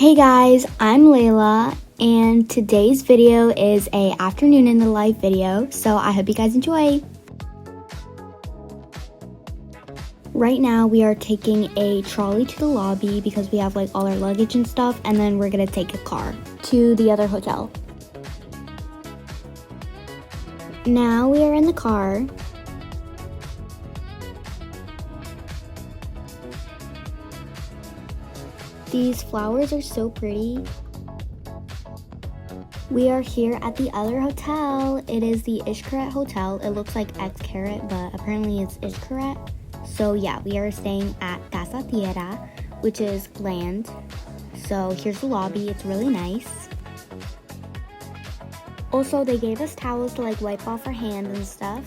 Hey guys, I'm Layla, and today's video is a afternoon in the life video, so I hope you guys enjoy. Right now we are taking a trolley to the lobby because we have like all our luggage and stuff, and then we're gonna take a car to the other hotel. Now we are in the car. These flowers are so pretty. We are here at the other hotel. It is the Xcaret Hotel. It looks like Xcaret, but apparently it's Xcaret. So yeah, we are staying at Casa Tierra, which is land. So here's the lobby. It's really nice. Also, they gave us towels to like wipe off our hands and stuff.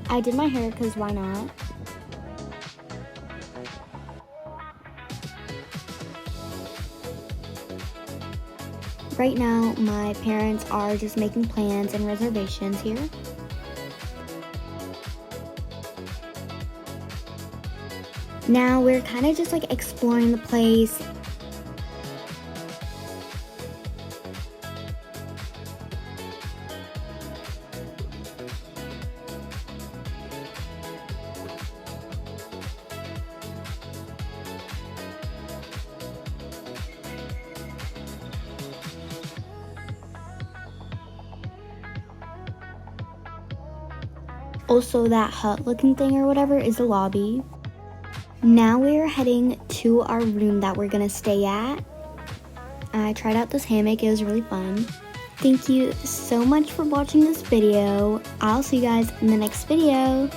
I did my hair because why not? Right now, my parents are just making plans and reservations here. Now we're kind of just like exploring the place. Also, that hut looking thing or whatever is the lobby. Now we're heading to our room that we're gonna stay at. I tried out this hammock, it was really fun. Thank you so much for watching this video. I'll see you guys in the next video.